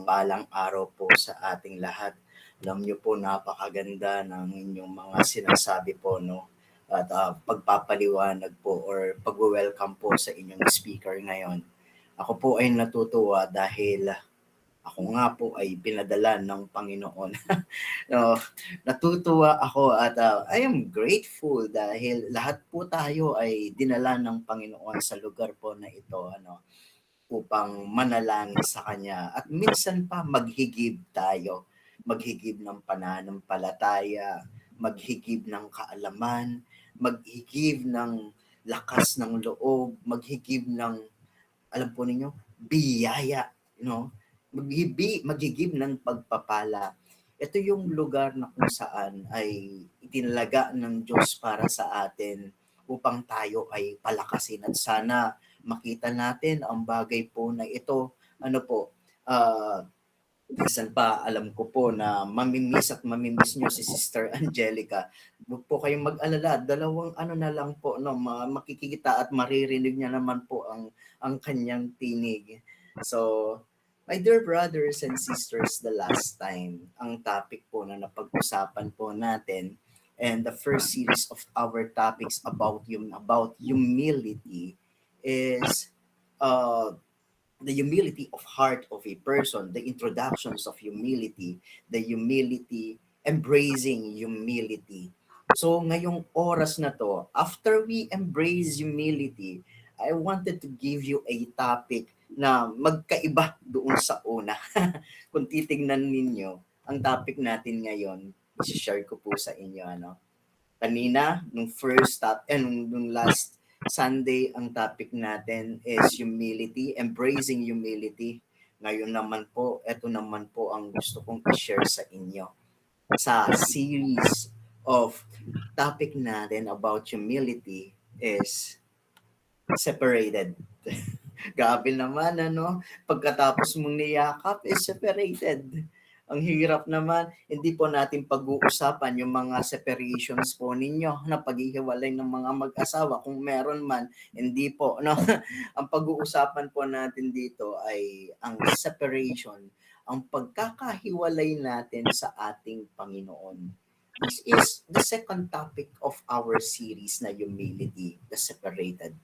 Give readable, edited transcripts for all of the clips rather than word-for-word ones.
mapagpalang araw po sa ating lahat. Alam niyo po, napakaganda ng inyong mga sinasabi po, no? At pagpapaliwanag po or pag-welcome po sa inyong speaker ngayon. Ako po ay natutuwa dahil ako nga po ay pinadala ng Panginoon. No, natutuwa ako at I am grateful dahil lahat po tayo ay dinala ng Panginoon sa lugar po na ito, upang manalangin sa Kanya. At minsan pa maghigib tayo, maghigib ng pananampalataya, maghigib ng kaalaman, maghigib ng lakas ng loob, maghigib ng, alam po ninyo, biyaya, maghigib ng pagpapala. Ito yung lugar na kung saan ay itinalaga ng Diyos para sa atin upang tayo ay palakasin at sana makita natin ang bagay po na ito. Minsan pa alam ko po na mamimiss nyo si Sister Angelica. Huwag po kayong mag-alala, dalawang na lang po, no, makikita at maririnig niya naman po ang kanyang tinig. So, my dear brothers and sisters, the last time, ang topic po na napag-usapan po natin, and the first series of our topics about humility is the humility of heart of a person, the introductions of humility, the humility, embracing humility. So ngayong oras na to, after we embrace humility, I wanted to give you a topic na magkaiba doon sa una. Kung titignan ninyo, ang topic natin ngayon, i-share ko po sa inyo, kanina, nung last Sunday, ang topic natin is humility, embracing humility. Ngayon naman po, ito naman po ang gusto kong i-share sa inyo. Sa series of topic natin about humility is separated. Grabe naman, Pagkatapos mong niyakap, is separated. Ang hirap naman, hindi po natin pag-uusapan yung mga separations po ninyo na paghihiwalay ng mga mag-asawa. Kung meron man, hindi po. No? Ang pag-uusapan po natin dito ay ang separation, ang pagkakahiwalay natin sa ating Panginoon. This is the second topic of our series na humility, the separated.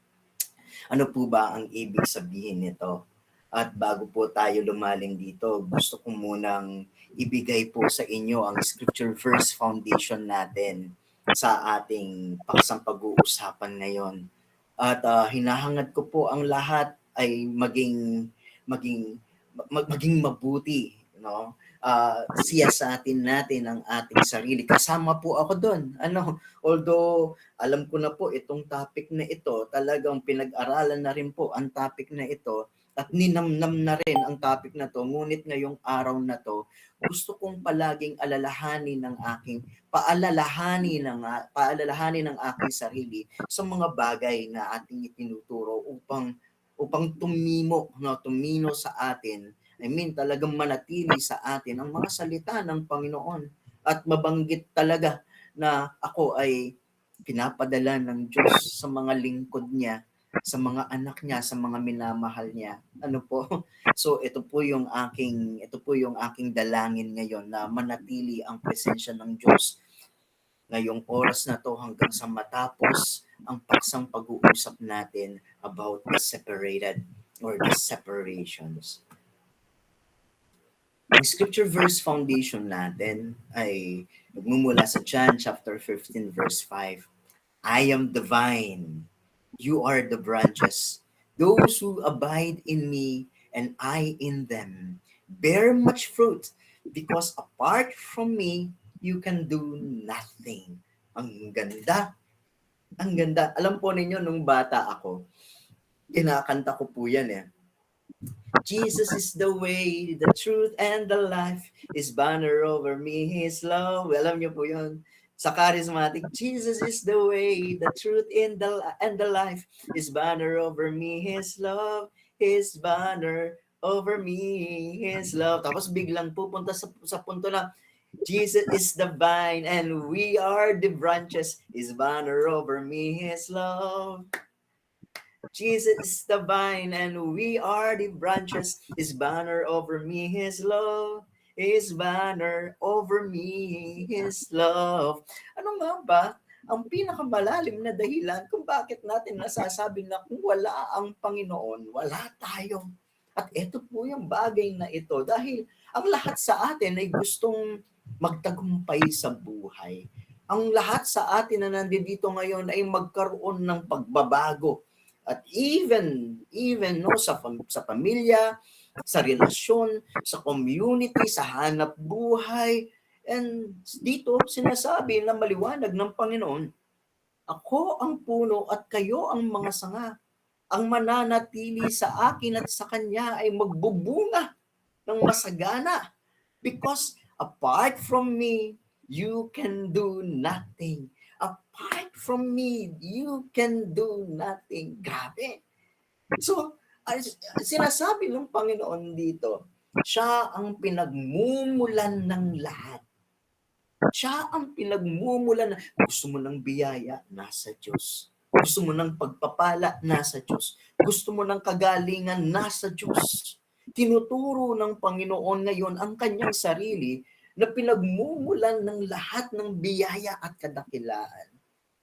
Ano po ba ang ibig sabihin nito? At bago po tayo lumalim dito, gusto ko munang ibigay po sa inyo ang scripture verse foundation natin sa ating paksang pag-uusapan ngayon. At hinahangad ko po ang lahat ay maging mabuti, no? Siyasatin natin ang ating sarili. Kasama po ako doon. Although alam ko na po itong topic na ito, talagang pinag-aralan na rin po ang topic na ito at ninamnam na rin ang topic na to. Ngunit ngayong araw na to, gusto kong palaging paalalahanin ng aking sarili sa mga bagay na ating itinuturo upang tumino sa atin. Talagang manatili sa atin ang mga salita ng Panginoon at mabanggit talaga na ako ay pinapadala ng Diyos sa mga lingkod niya, sa mga anak niya, sa mga minamahal niya. So ito po yung aking dalangin ngayon na manatili ang presensya ng Diyos ngayong oras na to hanggang sa matapos ang paksang pag-uusap natin about the separated or the separations. Ang scripture verse foundation natin ay nagmumula sa John chapter 15 verse 5. I am the vine, you are the branches. Those who abide in me and I in them bear much fruit, because apart from me, you can do nothing. Ang ganda. Ang ganda. Alam po ninyo, nung bata ako, kinakanta ko po yan Jesus is the way, the truth, and the life. His banner over me, His love. Alam niyo po yun. Sa charismatic, Jesus is the way, the truth, and the life. His banner over me, His love. His banner over me, His love. Tapos biglang pupunta sa punto na, Jesus is the vine, and we are the branches. His banner over me, His love. Jesus is the vine and we are the branches. His banner over me, His love. His banner over me, His love. Ano nga ba ang pinakamalalim na dahilan kung bakit natin nasasabi na kung wala ang Panginoon, wala tayo. At ito po yung bagay na ito dahil ang lahat sa atin ay gustong magtagumpay sa buhay. Ang lahat sa atin na nandito ngayon ay magkaroon ng pagbabago. At even no sa pamilya, sa relasyon, sa community, sa hanap buhay. And dito sinasabi na maliwanag ng Panginoon, ako ang puno at kayo ang mga sanga. Ang mananatili sa akin at sa kanya ay magbubunga ng masagana. Because apart from me, you can do nothing. Apart from me, you can do nothing. Grabe. So, sinasabi ng Panginoon dito, siya ang pinagmumulan ng lahat. Siya ang pinagmumulan. Gusto mo ng biyaya, nasa Diyos. Gusto mo ng pagpapala, nasa Diyos. Gusto mo ng kagalingan, nasa Diyos. Tinuturo ng Panginoon ngayon ang kanyang sarili na pinagmumulan ng lahat ng biyaya at kadakilaan.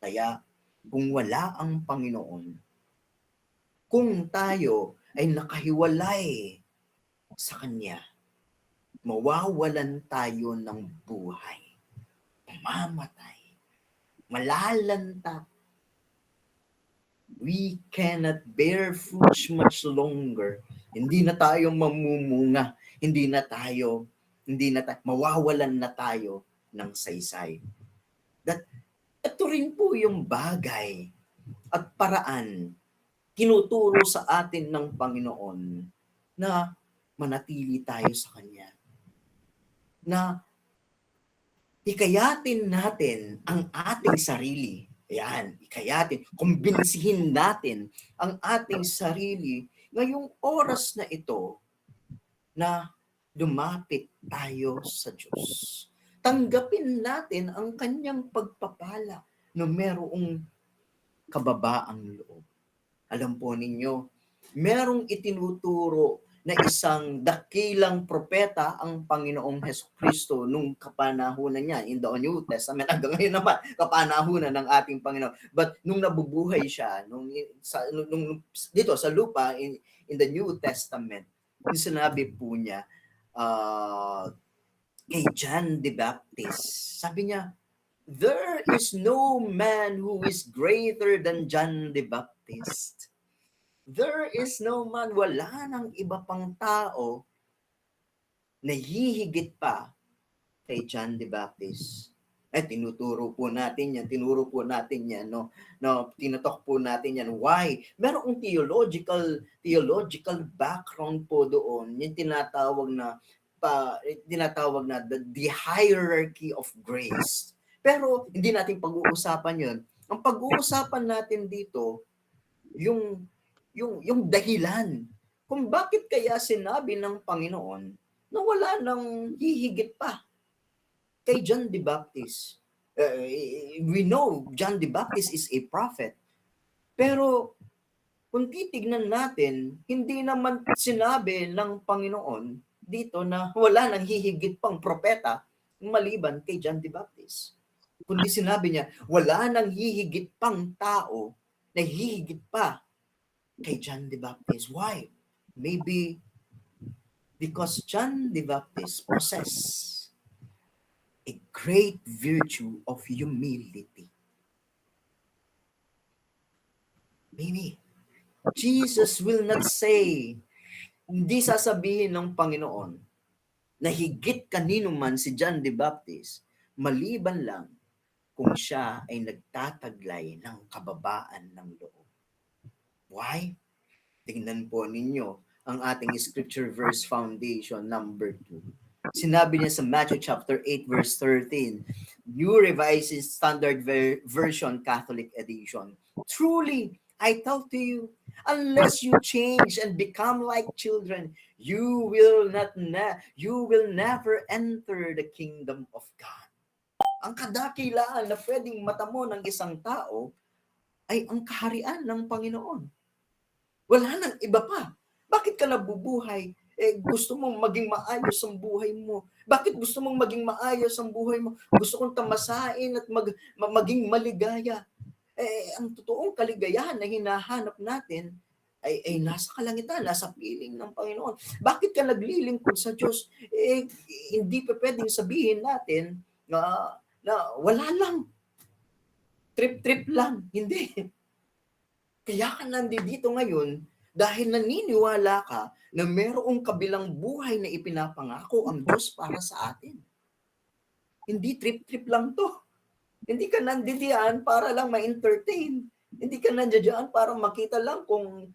Kaya, kung wala ang Panginoon, kung tayo ay nakahiwalay sa Kanya, mawawalan tayo ng buhay. Mamamatay. Malalanta. We cannot bear fruits much longer. Hindi na tayo mamumunga. Hindi na tayo, mawawalan na tayo ng saysay. Ito rin po yung bagay at paraan tinuturo sa atin ng Panginoon na manatili tayo sa Kanya. Na hikayatin natin ang ating sarili. Ayan, hikayatin, kumbinsihin natin ang ating sarili ngayong oras na ito na lumapit tayo sa Diyos. Tanggapin natin ang Kanyang pagpapala na merong kababaang loob. Alam po ninyo, merong itinuturo na isang dakilang propeta ang Panginoong Hesukristo nung kapanahunan niya in the New Testament. Hanggang ngayon naman, kapanahunan ng ating Panginoon. But nung nabubuhay siya, dito sa lupa, in the New Testament, yung sinabi po niya kay John the Baptist, sabi niya, there is no man who is greater than John the Baptist. There is no man, wala nang iba pang tao na hihigit pa kay John the Baptist. Tinuro po natin yan, no? Tinatok po natin yan. Why? Merong theological background po doon, yung tinatawag na the hierarchy of grace. Pero hindi natin pag-uusapan yun. Ang pag-uusapan natin dito, yung dahilan kung bakit kaya sinabi ng Panginoon na wala nang hihigit pa kay John the Baptist. We know John the Baptist is a prophet. Pero kung titignan natin, hindi naman sinabi ng Panginoon dito na wala nang hihigit pang propeta maliban kay John the Baptist. Kundi sinabi niya, wala nang hihigit pang tao na hihigit pa kay John the Baptist. Why? Maybe because John the Baptist possessed a great virtue of humility. Maybe. Jesus will not say, hindi sasabihin ng Panginoon na higit kanino man si John the Baptist, maliban lang kung siya ay nagtataglay ng kababaan ng loob. Why? Tingnan po ninyo ang ating scripture verse foundation number 2. Sinabi niya sa Matthew chapter 8 verse 13, New Revised Standard Version Catholic Edition. Truly, I tell to you, unless you change and become like children, you will never enter the kingdom of God. Ang kadakilaan na pwedeng matamo ng isang tao ay ang kaharian ng Panginoon. Wala nang iba pa. Bakit ka nabubuhay? Gusto mong maging maayos ang buhay mo. Bakit gusto mong maging maayos ang buhay mo? Gusto kong tamasain at maging maligaya. Ang totoong kaligayahan na hinahanap natin ay nasa kalangitan, nasa piling ng Panginoon. Bakit ka naglilingkod sa Diyos? Hindi pa pwedeng sabihin natin na wala lang. Trip-trip lang. Hindi. Kaya ka nandito ngayon dahil naniniwala ka na mayroong kabilang buhay na ipinapangako ang Diyos para sa atin. Hindi trip-trip lang to. Hindi ka nandiyan para lang ma-entertain. Hindi ka nandiyan para makita lang kung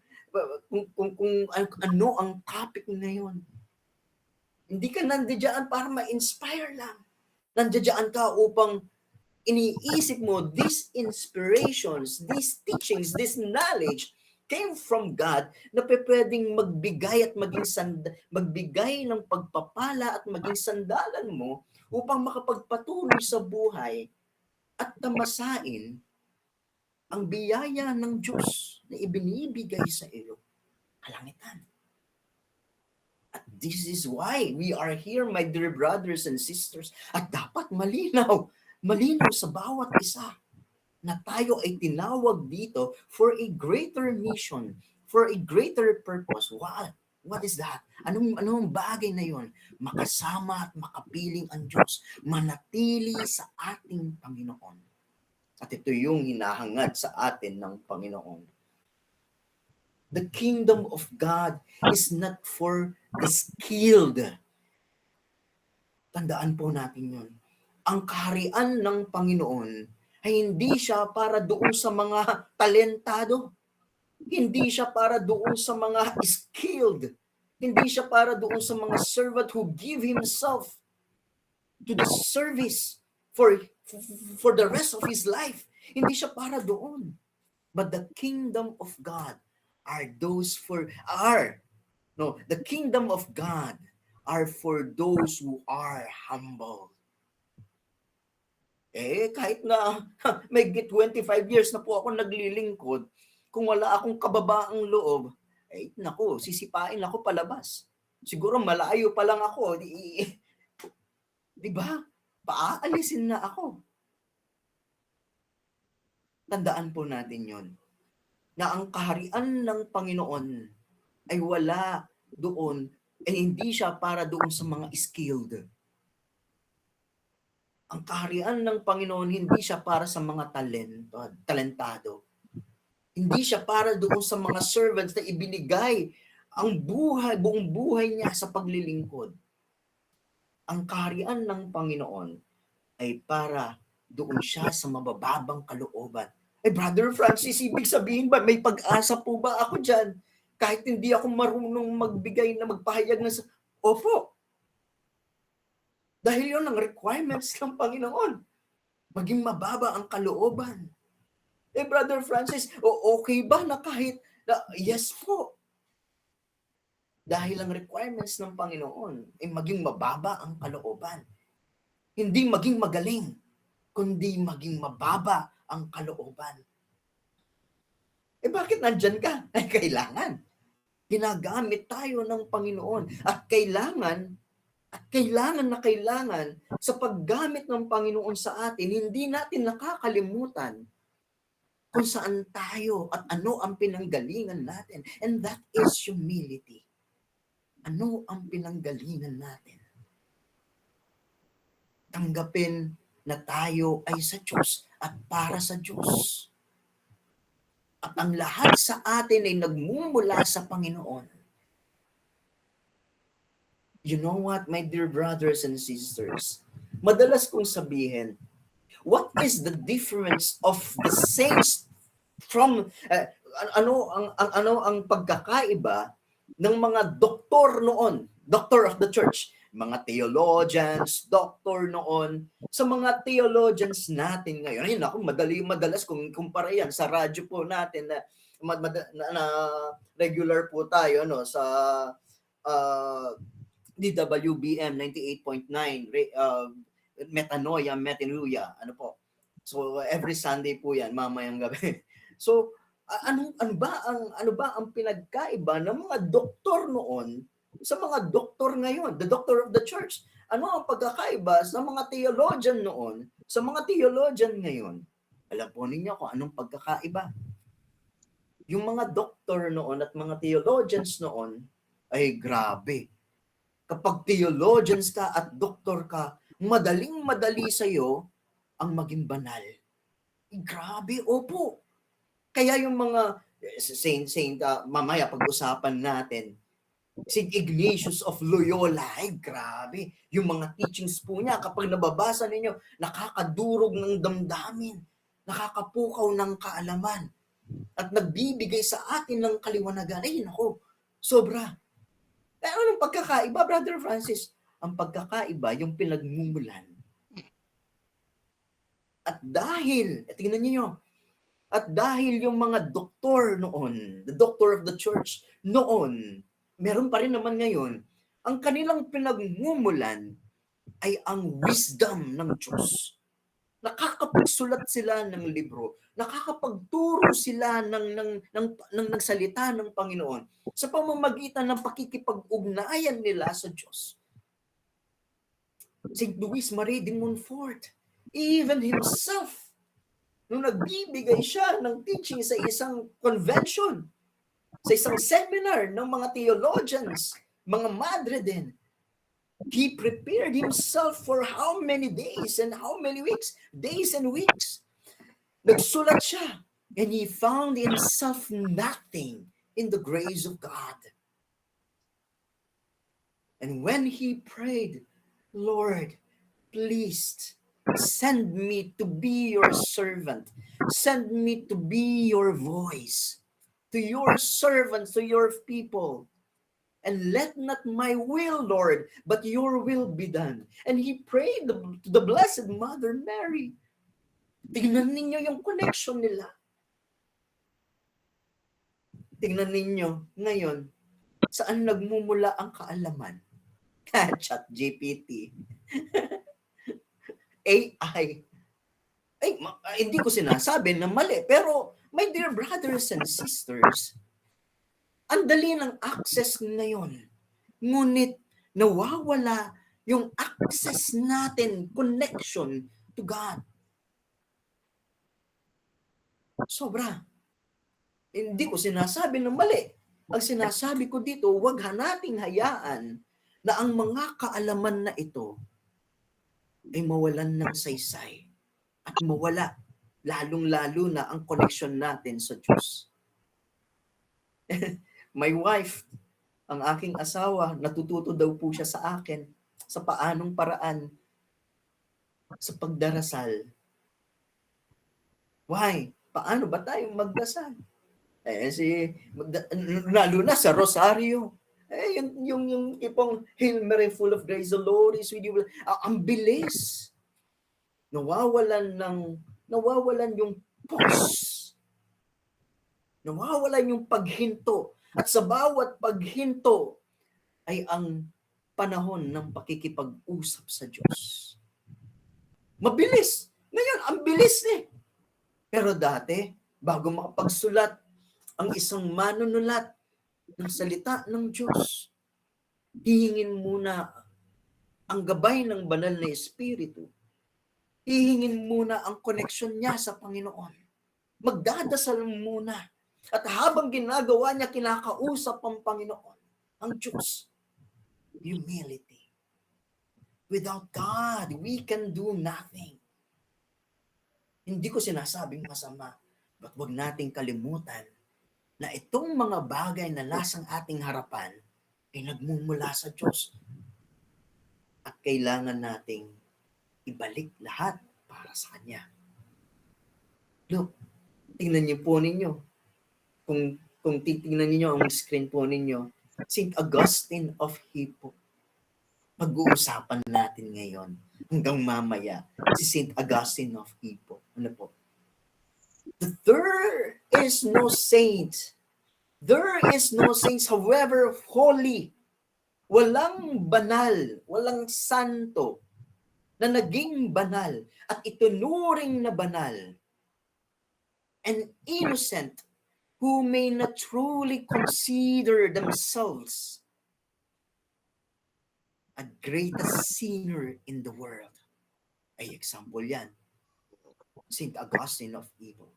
ano ang topic ngayon. Hindi ka nandiyan para ma-inspire lang. Nandiyan ka upang iniisip mo, these inspirations, these teachings, this knowledge came from God na pwedeng magbigay at magbigay ng pagpapala at maging sandalan mo upang makapagpatuloy sa buhay at tamasain ang biyaya ng Diyos na ibinibigay sa iyo, kalangitan. At this is why we are here, my dear brothers and sisters. At dapat malinaw sa bawat isa na tayo ay tinawag dito for a greater mission, for a greater purpose. What is that? Anong bagay na yon? Makasama at makapiling ang Diyos, manatili sa ating Panginoon. At ito yung hinahangad sa atin ng Panginoon. The kingdom of God is not for the skilled. Tandaan po natin yun. Ang kaharian ng Panginoon ay hindi siya para doon sa mga talentado. Hindi siya para doon sa mga skilled. Hindi siya para doon sa mga servant who give himself to the service for the rest of his life. Hindi siya para doon. But the kingdom of God the kingdom of God are for those who are humble. Kahit na may 25 years na po ako naglilingkod, kung wala akong kababaang loob, naku, sisipain ako palabas. Siguro malayo pa lang ako. Di ba? Paaalisin na ako. Tandaan po natin yon na ang kaharian ng Panginoon ay wala doon, hindi siya para doon sa mga skilled. Ang kaharian ng Panginoon hindi siya para sa mga talentado. Hindi siya para doon sa mga servants na ibinigay ang buong buhay niya sa paglilingkod. Ang kaharian ng Panginoon ay para doon siya sa mabababang kalooban. Brother Francis, ibig sabihin ba, may pag-asa po ba ako dyan? Kahit hindi ako marunong magpahayag ng... Opo. Dahil yun ang requirements ng Panginoon. Maging mababa ang kalooban. Brother Francis, okay ba na kahit... Yes po. Dahil ang requirements ng Panginoon ay maging mababa ang kalooban. Hindi maging magaling, kundi maging mababa ang kalooban. Bakit nandyan ka? Kailangan. Ginagamit tayo ng Panginoon. At kailangan sa paggamit ng Panginoon sa atin, hindi natin nakakalimutan kung saan tayo at ano ang pinanggalingan natin. And that is humility. Ano ang pinanggalingan natin? Tanggapin na tayo ay sa Diyos at para sa Diyos. At ang lahat sa atin ay nagmumula sa Panginoon. You know what, my dear brothers and sisters? Madalas kong sabihin, what is the difference of the saints from ang pagkakaiba ng mga doktor noon, doctor of the church, mga theologians, doctor noon, sa mga theologians natin ngayon. Madalas kung kumpara yan sa radyo po natin na regular po tayo sa DWBM 98.9 Metanoia. So every Sunday po yan, mamayang gabi. So Ano ba ang pinagkaiba ng mga doktor noon sa mga doktor ngayon, the doctor of the church? Ano ang pagkakaiba sa mga theologian noon sa mga theologian ngayon? Alam po ninyo kung anong pagkakaiba. Yung mga doktor noon at mga theologians noon ay grabe. Kapag theologians ka at doktor ka, madaling-madali sa'yo ang maging banal. Grabe, opo. Kaya yung mga mamaya pag-usapan natin, St. Ignatius of Loyola, ay grabe. Yung mga teachings po niya, kapag nababasa ninyo, nakakadurog ng damdamin, nakakapukaw ng kaalaman, at nagbibigay sa atin ng kaliwanagan. Ay, nako, sobra. Pero anong pagkakaiba, Brother Francis? Ang pagkakaiba, yung pinagmumulan. At dahil, tingnan niyo, at dahil yung mga doktor noon, the doctor of the church noon, meron pa rin naman ngayon, ang kanilang pinagmumulan ay ang wisdom ng Diyos. Nakakapagsulat sila ng libro, nakakapagturo sila ng salita ng Panginoon sa pamamagitan ng pakikipag-ugnayan nila sa Diyos. St. Louis Marie de Montfort, even himself, nung nagbibigay siya ng teaching sa isang convention, sa isang seminar ng mga theologians, mga madre din, he prepared himself for how many days and how many weeks? Days and weeks. Nagsulat siya, and he found himself nothing in the grace of God. And when he prayed, Lord, please send me to be your servant. Send me to be your voice to your servants, to your people. And let not my will, Lord, but your will be done. And he prayed to the Blessed Mother Mary. Tingnan ninyo yung connection nila. Tingnan ninyo ngayon, saan nagmumula ang kaalaman? Chat GPT. AI. Ay, hindi ko sinasabi na mali. Pero, my dear brothers and sisters, ang dali ng access ngayon. Ngunit, nawawala yung access natin, connection to God. Sobra. Hindi ko sinasabi na mali. Ang sinasabi ko dito, huwag nating hayaan na ang mga kaalaman na ito ay mawalan ng saysay at mawala, lalong-lalo na ang connection natin sa Diyos. My wife, ang aking asawa, natututo daw po siya sa akin sa paanong paraan sa pagdarasal. Why? Paano ba tayong magdasal? Lalo na sa Rosario. Yung tipong Hail Mary, full of grace, the Lord is with you. Ang bilis. Nawawalan yung pause. Nawawalan yung paghinto. At sa bawat paghinto ay ang panahon ng pakikipag-usap sa Diyos. Mabilis. Ngayon, ang bilis eh. Pero dati, bago makapagsulat ang isang manunulat ng salita ng Diyos, hihingin muna ang gabay ng banal na Espiritu. Hihingin muna ang koneksyon niya sa Panginoon. Magdadasal muna. At habang ginagawa niya, kinakausap ang Panginoon, ang Diyos. Humility. Without God, we can do nothing. Hindi ko sinasabing masama, but wag nating kalimutan na itong mga bagay na lasang ating harapan ay nagmumula sa Diyos. At kailangan nating ibalik lahat para sa Kanya. Look, tingnan niyo po ninyo. Kung titingnan niyo ang screen po ninyo, St. Augustine of Hippo. Pag-uusapan natin ngayon hanggang mamaya si St. Augustine of Hippo. Ano po? There is no saint. There is no saints, however holy. Walang banal, walang santo na naging banal at itunuring na banal and innocent who may not truly consider themselves a greatest sinner in the world. Ay, example yan. St. Augustine of Hippo.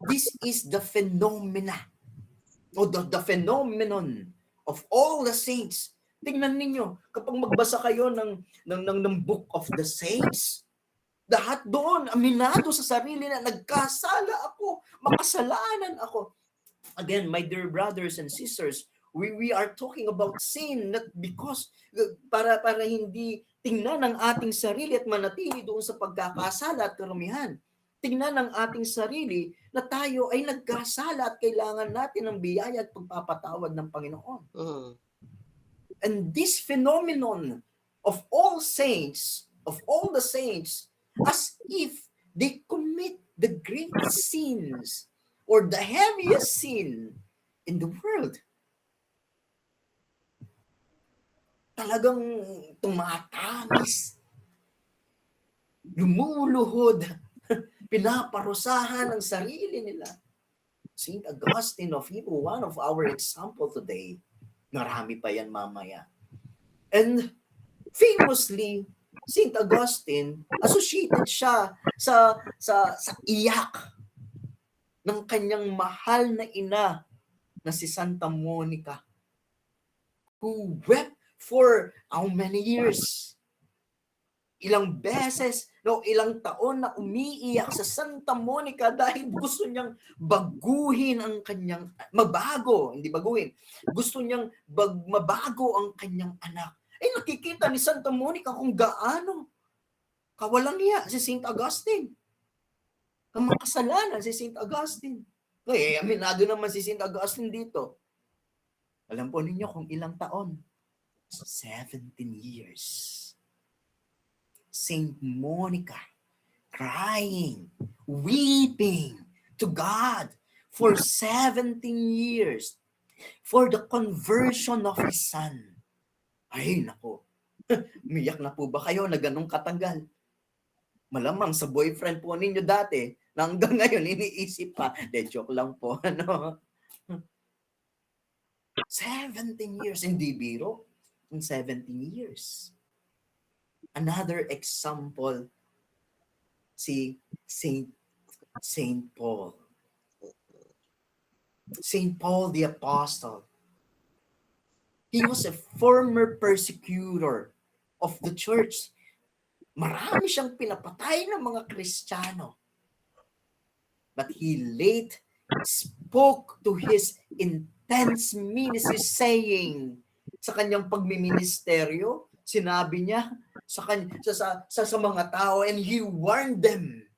This is the phenomena o the phenomenon of all the saints. Tingnan ninyo, kapag magbasa kayo ng Book of the Saints, lahat doon, aminado sa sarili na nagkasala ako, makasalanan ako. Again, my dear brothers and sisters, we are talking about sin not because para hindi tingnan ang ating sarili at manatili doon sa pagkakasala at karumihan. Tingnan ang ating sarili na tayo ay nagkasala at kailangan natin ng biyaya at pagpapatawad ng Panginoon. And this phenomenon of all saints, of all the saints, as if they commit the greatest sins or the heaviest sin in the world. Talagang tumatamis, lumuluhod, pinaparusahan ang sarili nila. St. Augustine of Hippo, one of our example today. Marami pa yan mamaya. And famously, St. Augustine, associated siya sa iyak ng kanyang mahal na ina na si Santa Monica, who wept for how many years? Ilang beses, ilang taon na umiiyak sa Santa Monica dahil gusto niyang baguhin ang kanyang, hindi baguhin, gusto niyang mabago ang kanyang anak. Ay nakikita ni Santa Monica kung gaano kawalang iya si St. Augustine. Ang makasalanan si St. Augustine. Aminado naman si St. Augustine dito. Alam po ninyo kung ilang taon? 17 years. St. Monica crying, weeping to God for 17 years for the conversion of his son. Ay, nako. Miyak na po ba kayo na ganong katagal? Malamang sa boyfriend po ninyo dati, na hanggang ngayon iniisip pa. Joke lang po. 17 years, hindi biro. 17 years. Another example, si Saint Paul. Saint Paul the Apostle. He was a former persecutor of the church. Marami siyang pinapatay ng mga Kristiyano. But he late spoke to his intense ministry saying, sa kanyang pagmiministeryo, sinabi niya sa mga tao, and he warned them.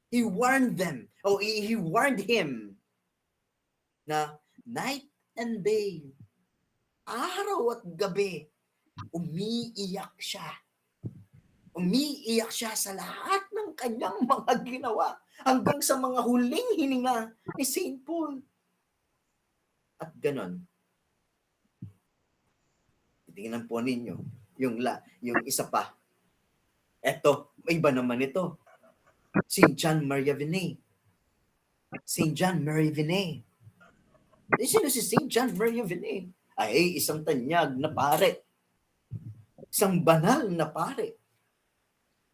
He warned them. He warned him na night and day, araw at gabi, umiiyak siya. Umiiyak siya sa lahat ng kanyang mga ginawa hanggang sa mga huling hininga ni St. Paul. At ganon, tingnan po ninyo yung isa pa. Eto, may iba naman ito. St. John Maria Vianney. St. John Maria Vianney. Sino si St. John Maria Vianney? Ay, isang tanyag na pare. Isang banal na pare.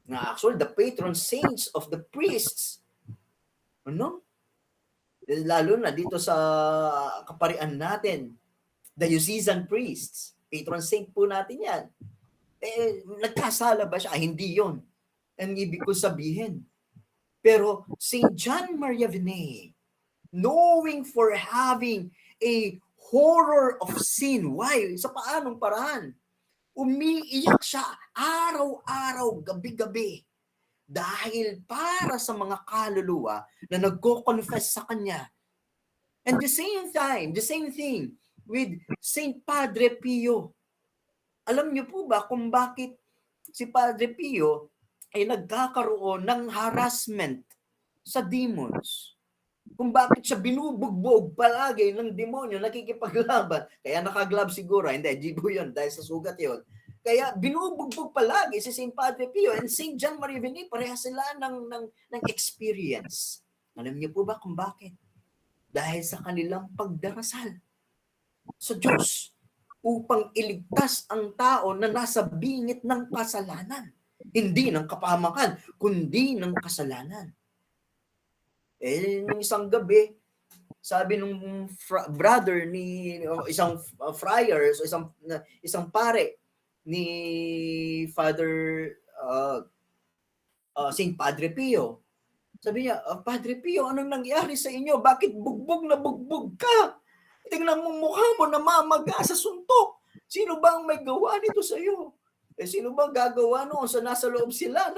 Na actually, the patron saints of the priests. Ano? Lalo na dito sa kaparian natin, the diocesan priests. Patron saint po natin yan. Nagkasala ba siya? Hindi yon. Ang ibig ko sabihin. Pero St. John Maria Vianney, knowing for having a horror of sin. Why? Sa paanong paraan? Umiiyak siya araw-araw, gabi-gabi. Dahil para sa mga kaluluwa na nagko-confess sa kanya. And the same thing with St. Padre Pio. Alam niyo po ba kung bakit si Padre Pio ay nagkakaroon ng harassment sa demons? Kung bakit siya binubugbog palagi ng demonyo, nakikipaglaban. Kaya nakaglove siguro. Hindi, jibo yun dahil sa sugat yun. Kaya binubugbog palagi si St. Padre Pio and St. John Maria Vianney, pareha sila ng experience. Alam niyo po ba kung bakit? Dahil sa kanilang pagdarasal sa Diyos upang iligtas ang tao na nasa bingit ng kasalanan. Hindi ng kapahamakan, kundi ng kasalanan. Nung isang gabi, sabi nung brother ni isang friar, so isang pare ni Father Saint Padre Pio. Sabi niya, Padre Pio, anong nangyari sa inyo? Bakit bugbog na bugbog ka? Tingnan mo mukha mo, namamaga sa suntok. Sino ba ang may gawa nito sa iyo? Sino ba gagawa noon sa nasa loob sila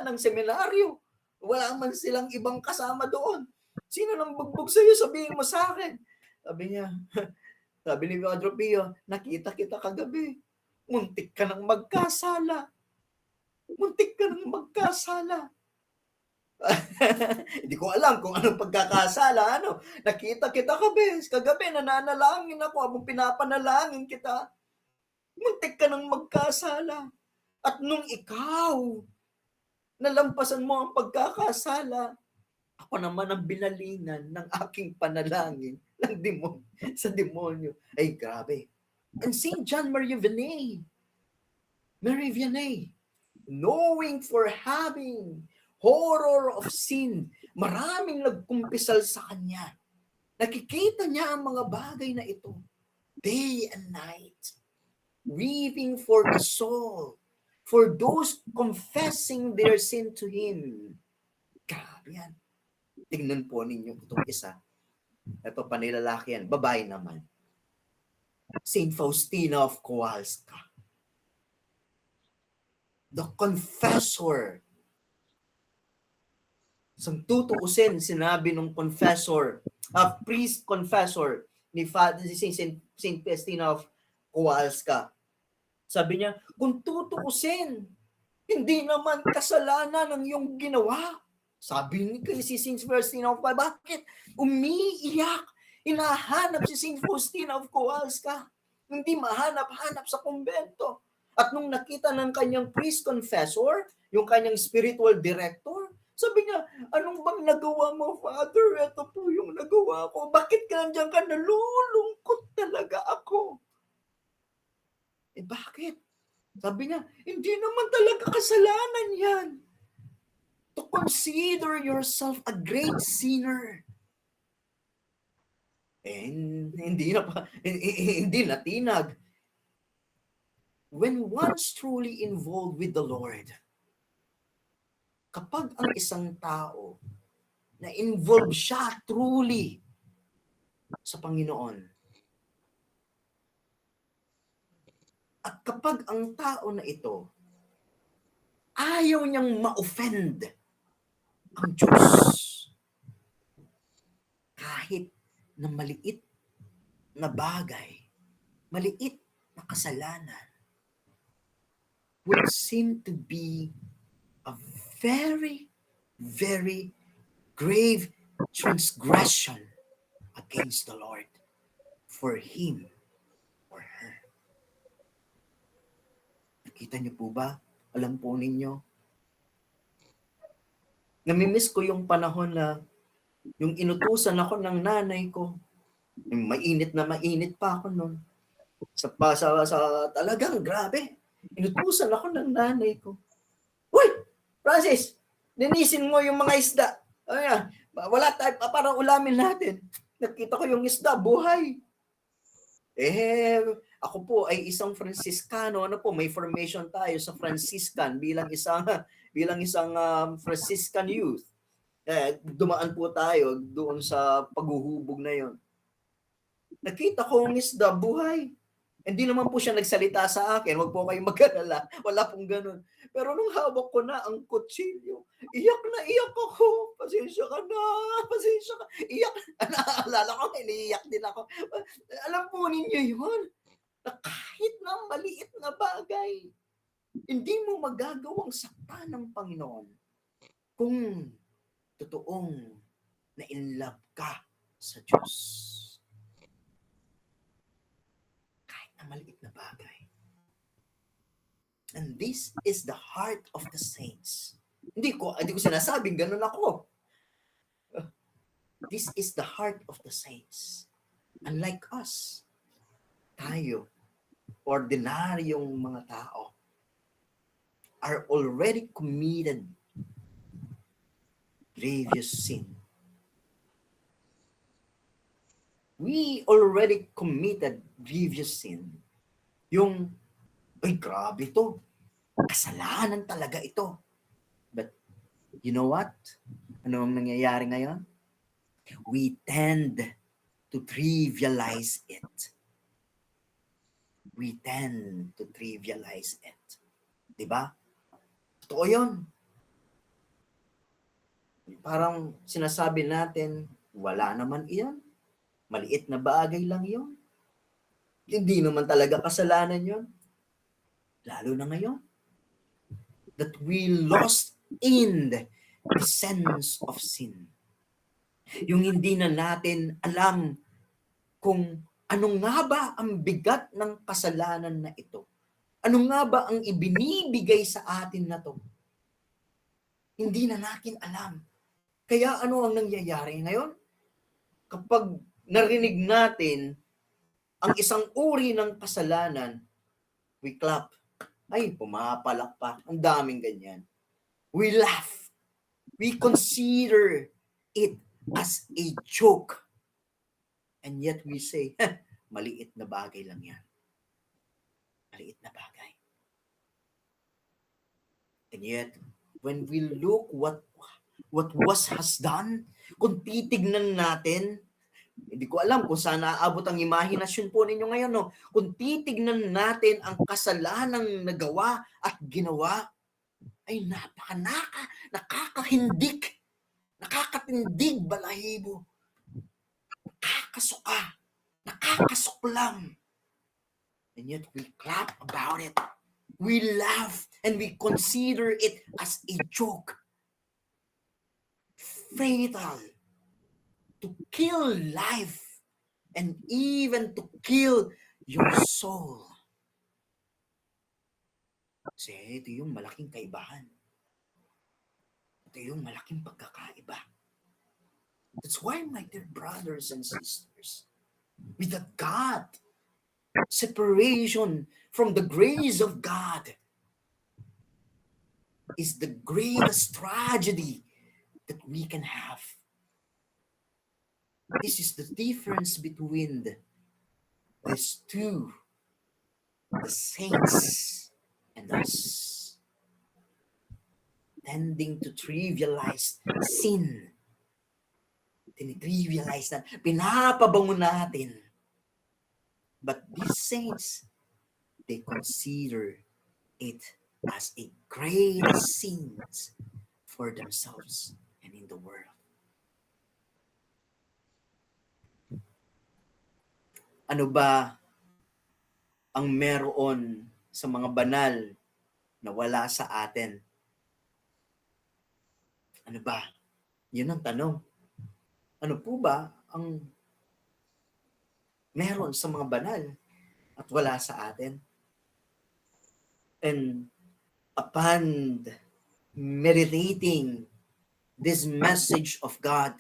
ng seminaryo? Wala man silang ibang kasama doon. Sino nang bugbog sa iyo? Sabihin mo sa akin. Sabi niya, sabi ni Padre Pio, nakita kita kagabi. Muntik ka nang magkasala. Muntik ka nang magkasala. Hindi ko alam kung anong pagkakasala. Nakita kita kagabi, nananalangin ako, habang pinapanalangin kita. Muntik ka nang magkasala. At nung ikaw, nalampasan mo ang pagkakasala, ako naman ang binalingan ng aking panalangin sa demonyo. Ay, grabe. And St. John Marie Vianney, knowing for having horror of sin, maraming nagkumpisal sa kanya. Nakikita niya ang mga bagay na ito, day and night, weeping for the soul, for those confessing their sin to Him. Grabe yan. Tingnan po ninyo itong isa. Ito panilalaki yan, babae naman. Saint Faustina of Kowalska. The confessor. Sang tutuusin, sinabi nung priest confessor ni Saint Faustina of Kowalska. Sabi niya, kung tutuusin, hindi naman kasalanan ang iyong ginawa. Sabi ni si Saint Faustina of Kowalska, bakit? Umiiyak. Hinahanap si Saint Faustina of Kowalska. Hindi mahanap-hanap sa kumbento. At nung nakita ng kanyang priest confessor, yung kanyang spiritual director, sabi niya, anong bang nagawa mo, Father? Ito po yung nagawa ko. Bakit ka nandiyan ka? Nalulungkot talaga ako. Bakit? Sabi niya, hindi naman talaga kasalanan yan. To consider yourself a great sinner. Hindi natinag. When one's truly involved with the Lord, kapag ang isang tao na involved siya truly sa Panginoon, at kapag ang tao na ito ayaw niyang ma-offend ang Diyos, kahit na maliit na bagay, maliit na kasalanan, would seem to be a very, very grave transgression against the Lord for him or her. Nakita niyo po ba? Alam po ninyo? Namimiss ko yung panahon na yung inutusan ako ng nanay ko. Mainit pa ako noon. Sa talagang grabe. Inutusan ako ng nanay ko. Uy! Francis! Linisin mo yung mga isda. Ayan. Wala tayo, parang ulamin natin. Nakita ko yung isda, buhay. Ako po ay isang Franciscano. May formation tayo sa Franciscan bilang isang Franciscan youth. Dumaan po tayo doon sa paghuhubog na yon. Nakita ko ang isda, buhay. Hindi naman po siya nagsalita sa akin, wag po kayong mag-alala, wala pong ganun. Pero nung hawak ko na ang kutsilyo, iyak ako. Pasensya ka. Iyak. Naalala ko, iniiyak din ako. Alam po ninyo yun, na kahit na maliit na bagay, hindi mo magagawang sakta ng Panginoon kung totoong na in love ka sa Diyos. Maliit na bagay. And this is the heart of the saints. Hindi ko sinasabing ganun ako. this is the heart of the saints. Unlike us, tayo, ordinaryong mga tao, are already committed grievous sin. We already committed grievous sin. Yung, ay grabe to. Kasalanan talaga ito. But, you know what? Ano ang nangyayari ngayon? We tend to trivialize it. We tend to trivialize it. Diba? Totoo yun. Parang sinasabi natin, wala naman iyan. Maliit na bagay lang yun. Hindi naman talaga kasalanan yun. Lalo na ngayon. That we lost in the sense of sin. Yung hindi na natin alam kung ano nga ba ang bigat ng kasalanan na ito. Ano nga ba ang ibinibigay sa atin na to? Hindi na natin alam. Kaya ano ang nangyayari ngayon? Kapag narinig natin ang isang uri ng kasalanan, we clap. Ay, pumapalakpak. Ang daming ganyan. We laugh. We consider it as a joke. And yet we say, maliit na bagay lang yan. Maliit na bagay. And yet, when we look what has done, kung titignan natin, hindi ko alam kung saan naaabot ang imahinasyon po ninyo ngayon, no? Kung titignan natin ang kasalanang nagawa at ginawa, ay nakakahindik, nakakatindig balahibo, nakakasuka, nakakasuklam. And yet we clap about it. We laugh and we consider it as a joke. Fatal. To kill life and even to kill your soul. Kasi ito yung malaking kaibahan. Ito yung malaking pagkakaiba. That's why, my dear brothers and sisters, with the God, separation from the grace of God is the greatest tragedy that we can have. This is the difference between these two, the saints and us. Tending to trivialize sin. Tinitrivialize natin. Pinapabango natin. But these saints, they consider it as a great sin for themselves and in the world. Ano ba ang meron sa mga banal na wala sa atin? Ano ba? Yun ang tanong. Ano po ba ang meron sa mga banal at wala sa atin? And upon meditating this message of God,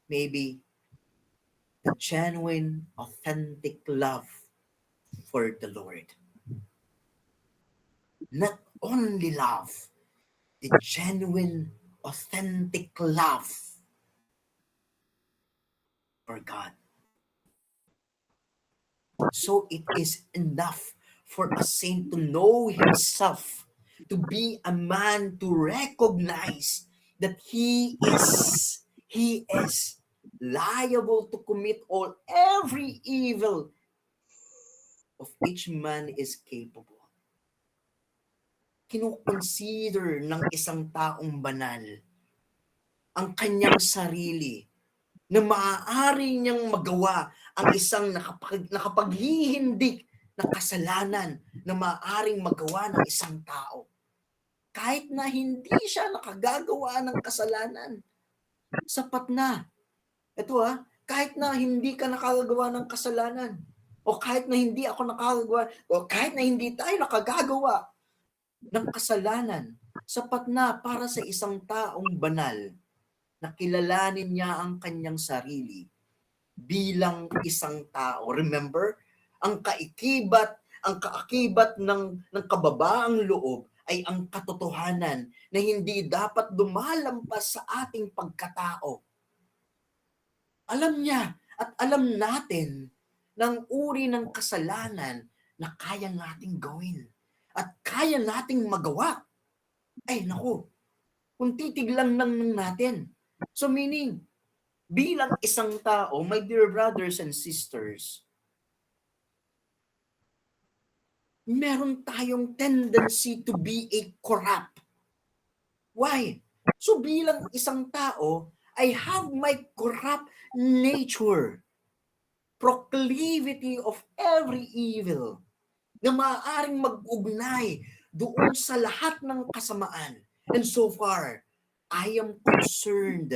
maybe the genuine, authentic love for the Lord. Not only love, the genuine, authentic love for God. So it is enough for a saint to know himself, to be a man to recognize that he is liable to commit every evil of which man is capable. Kino-consider ng isang taong banal ang kanyang sarili na maaari niyang magawa ang isang nakapaghihindik na kasalanan na maaaring magawa ng isang tao. Kahit na hindi siya nakagagawa ng kasalanan, sapat na. Ito kahit na hindi ka nakagagawa ng kasalanan, o kahit na hindi ako nakagagawa, o kahit na hindi tayo nakagagawa ng kasalanan, sapat na para sa isang taong banal na kilalanin niya ang kanyang sarili bilang isang tao. Remember, ang kaakibat ng kababaang loob ay ang katotohanan na hindi dapat dumalampas sa ating pagkatao. Alam niya at alam natin ng uri ng kasalanan na kaya nating gawin at kaya nating magawa. Ay naku, kung titiglang lang natin. So meaning, bilang isang tao, my dear brothers and sisters, meron tayong tendency to be a corrupt. Why? So bilang isang tao, I have my corrupt nature, proclivity of every evil, na maaaring mag-ugnay doon sa lahat ng kasamaan. And so far, I am concerned.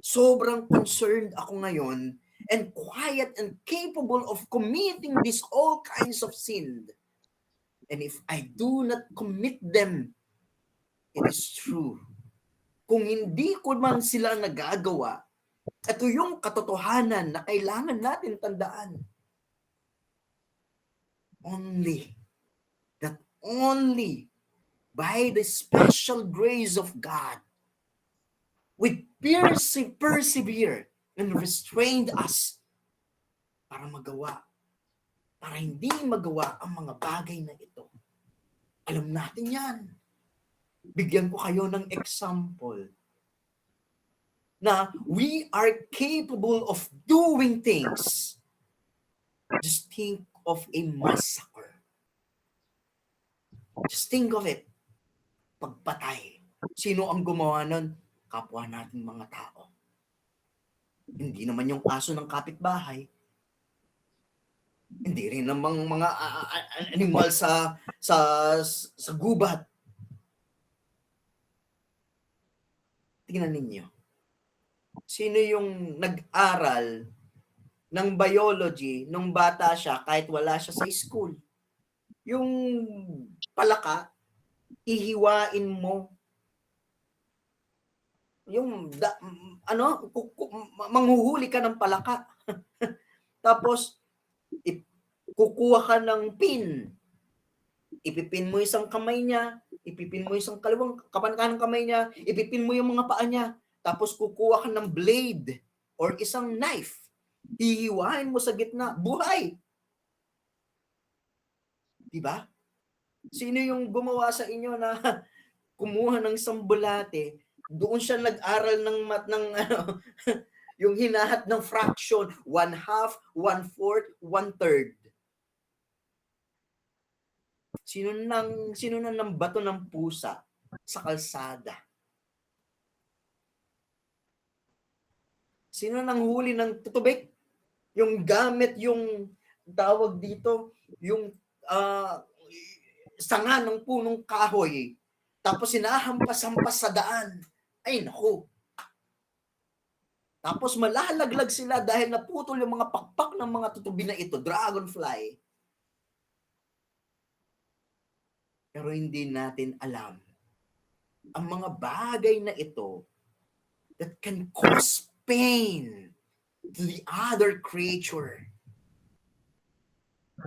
Sobrang concerned ako ngayon and quiet and capable of committing these all kinds of sin. And if I do not commit them, it is true. Kung hindi ko man sila nagagawa, ito yung katotohanan na kailangan natin tandaan. Only by the special grace of God, we persevere and restrained us para hindi magawa ang mga bagay na ito. Alam natin yan. Bigyan ko kayo ng example na we are capable of doing things. Just think of a massacre. Just think of it. Pagpatay. Sino ang gumawa nun? Kapwa nating mga tao. Hindi naman yung aso ng kapitbahay. Hindi rin namang mga animal sa gubat. Tingnan ninyo. Sino yung nag-aral ng biology nung bata siya kahit wala siya sa school? Yung palaka, ihiwain mo. Yung manghuhuli ka ng palaka. Tapos kukuha ka ng pin. Ipipin mo isang kamay niya, ipipin mo isang kanang kamay niya, ipipin mo yung mga paa niya. Tapos kukuha ka ng blade or isang knife. Hihiwain mo sa gitna, buhay. Diba? Sino yung gumawa sa inyo na kumuha ng isang bulate, doon siya nag-aral ng yung hinahat ng fraction, 1/2, 1/4, 1/3. Sino nang bato ng pusa sa kalsada? Sino nang huli ng tutubik? Yung gamit yung tawag dito, yung sanga ng punong kahoy. Tapos sinahampas-hampas sa daan. Ay naku. Tapos malalaglag sila dahil naputol yung mga pakpak ng mga tutubi na ito, dragonfly. Pero hindi natin alam ang mga bagay na ito that can cause pain to the other creature.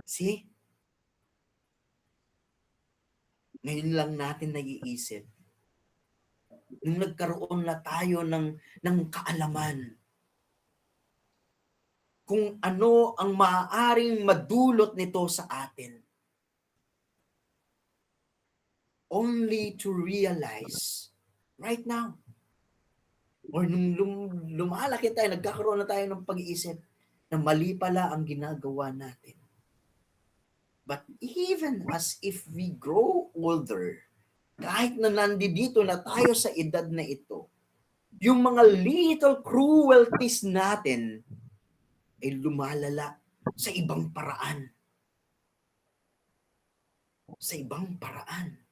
See? Ngayon lang natin nag-iisip. Nung nagkaroon na tayo ng kaalaman kung ano ang maaaring madulot nito sa atin. Only to realize right now, or nung lumalaki tayo, nagkakaroon na tayo ng pag-iisip na mali pala ang ginagawa natin. But even as if we grow older, kahit na nandito na tayo sa edad na ito, yung mga little cruelties natin ay lumalala sa ibang paraan. Sa ibang paraan.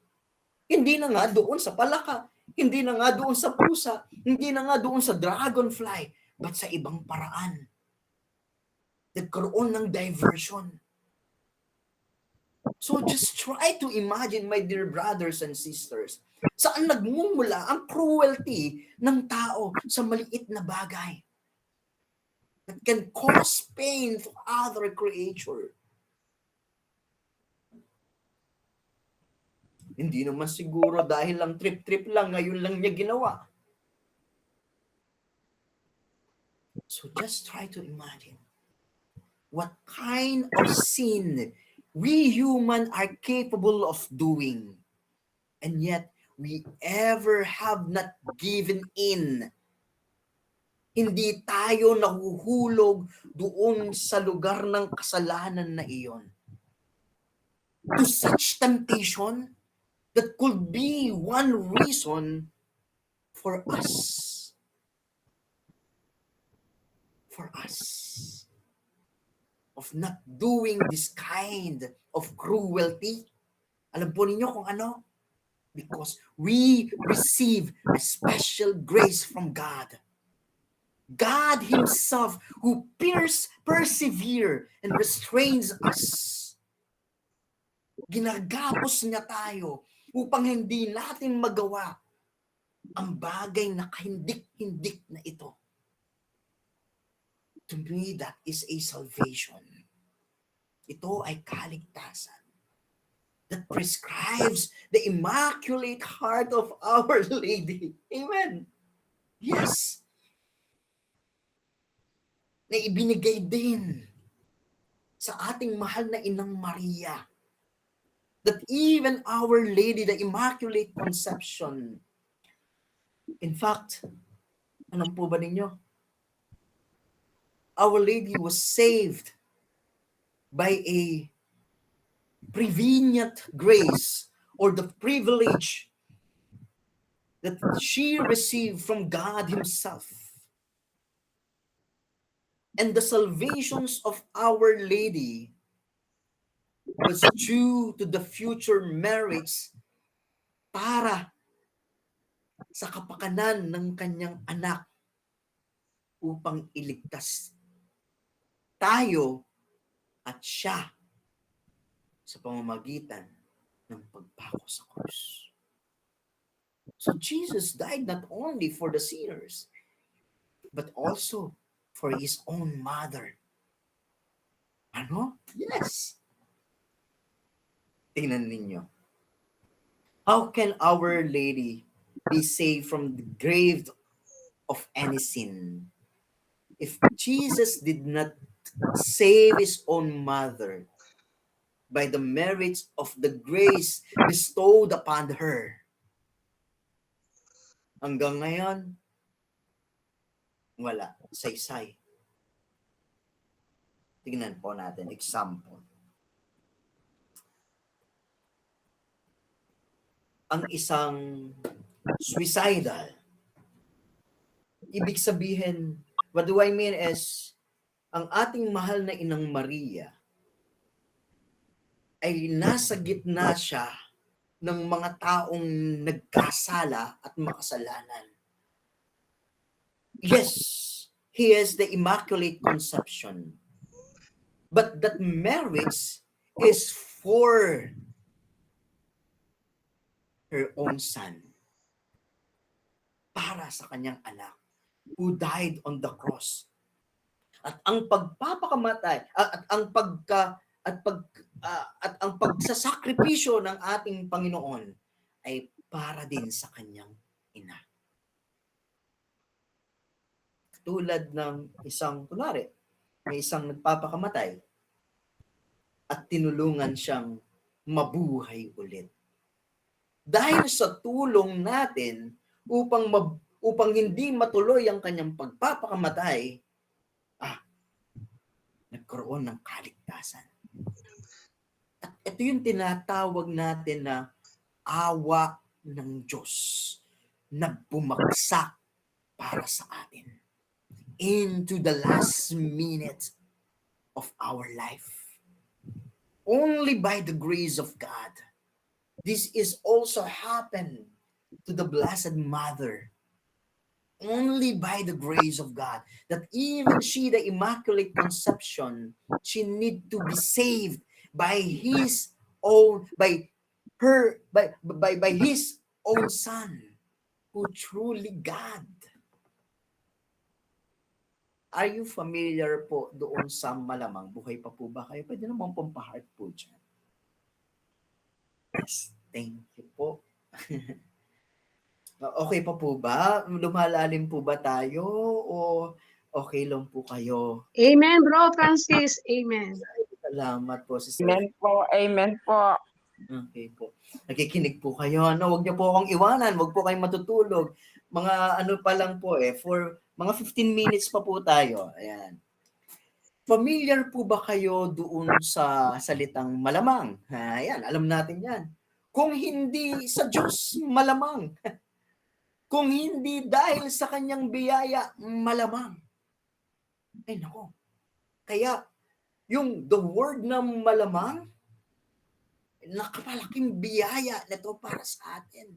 Hindi na nga doon sa palaka, hindi na nga doon sa pusa, hindi na nga doon sa dragonfly, but sa ibang paraan. Nagkaroon ng diversion. So just try to imagine, my dear brothers and sisters, saan nagmumula ang cruelty ng tao sa maliit na bagay that can cause pain to other creature. Hindi naman siguro dahil lang trip-trip lang, ngayon lang niya ginawa. So just try to imagine what kind of sin we human are capable of doing. And yet, we ever have not given in. Hindi tayo nahuhulog doon sa lugar ng kasalanan na iyon. To such temptation that could be one reason for us. Of not doing this kind of cruelty. Alam po ninyo kung ano? Because we receive a special grace from God. God Himself who persevere and restrains us. Ginagapos niya tayo upang hindi natin magawa ang bagay na kahindik-hindik na ito. To me, that is a salvation. Ito ay kaligtasan that prescribes the Immaculate Heart of Our Lady. Amen. Yes. Na ibinigay din sa ating mahal na Inang Maria. That even Our Lady, the Immaculate Conception. In fact, alam po ba ninyo? Our Lady was saved by a prevenient grace or the privilege that she received from God Himself. And the salvations of Our Lady was due to the future merits para sa kapakanan ng kanyang anak upang iligtas tayo at siya sa pamamagitan ng pagpako sa krus. So Jesus died not only for the sinners, but also for His own mother. Ano? Yes. Tingnan ninyo. How can Our Lady be saved from the grave of any sin? If Jesus did not save His own mother by the merits of the grace bestowed upon her, hanggang ngayon, wala. Saysay. Tingnan po natin. Example. Ang isang suicidal. Ibig sabihin, what do I mean is, ang ating mahal na Inang Maria ay nasa gitna siya ng mga taong nagkasala at makasalanan. Yes, He is the Immaculate Conception. But that marriage is for her own son. Para sa kanyang anak who died on the cross. At ang pagpapakamatay at ang pagsasakripisyo ng ating Panginoon ay para din sa kanyang ina. Tulad ng isang, kunwari, may isang nagpapakamatay at tinulungan siyang mabuhay ulit. Dahil sa tulong natin upang hindi matuloy ang kanyang pagpapakamatay, nagkaroon ng kaligtasan. At ito yung tinatawag natin na awa ng Diyos na bumagsak para sa atin into the last minute of our life. Only by the grace of God. This is also happened to the Blessed Mother. Only by the grace of God, that even she, the Immaculate Conception, she need to be saved by His his own son, who truly God. Are you familiar po doon sa malamang? Buhay pa po ba kayo? Pwede naman pong pa-heart po dyan. Yes, thank you po. Okay pa po ba? Lumalalim po ba tayo? O okay lang po kayo? Amen, Bro Francis. Amen. Salamat po, Sister. Amen po, amen po. Okay po. Nakikinig po kayo. Ano, huwag niyo po akong iwanan. Huwag po kayong matutulog. Mga ano pa lang po for mga 15 minutes pa po tayo. Ayan. Familiar po ba kayo doon sa salitang malamang? Ayan, alam natin yan. Kung hindi sa Diyos, malamang. Kung hindi dahil sa kanyang biyaya, malamang. Ay nako. Kaya, yung the word na malamang, nakapalaking biyaya nito para sa atin.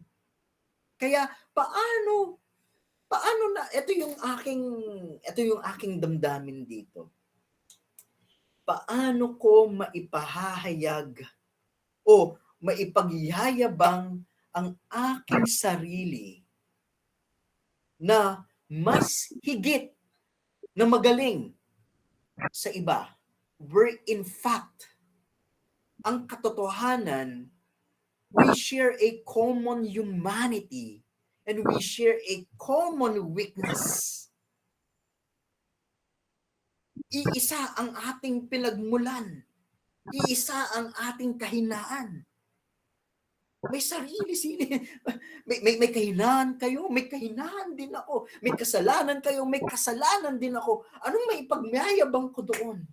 Kaya, paano na, ito yung aking damdamin dito. Paano ko maipahahayag o maipagyayabang ang aking sarili na mas higit na magaling sa iba, where in fact, ang katotohanan, we share a common humanity and we share a common weakness. Iisa ang ating pinagmulan. Iisa ang ating kahinaan. May sarili-sili. May kahinaan kayo, may kahinaan din ako. May kasalanan kayo, may kasalanan din ako. Anong maipagmayabang ko doon?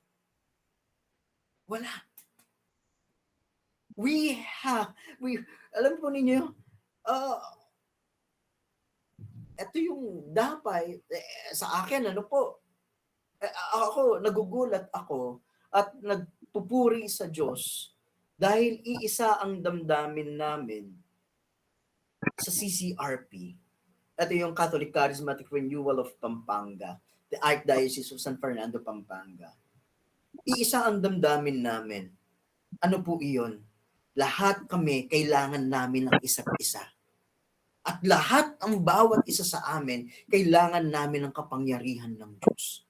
Wala. Alam po ninyo, ito yung dapat, sa akin, ako, nagugulat ako at nagpupuri sa Diyos dahil iisa ang damdamin namin sa CCRP. Ito yung Catholic Charismatic Renewal of Pampanga, the Archdiocese of San Fernando, Pampanga. Iisa ang damdamin namin. Ano po iyon? Lahat kami kailangan namin ng isa't isa. At lahat ang bawat isa sa amin, kailangan namin ng kapangyarihan ng Diyos.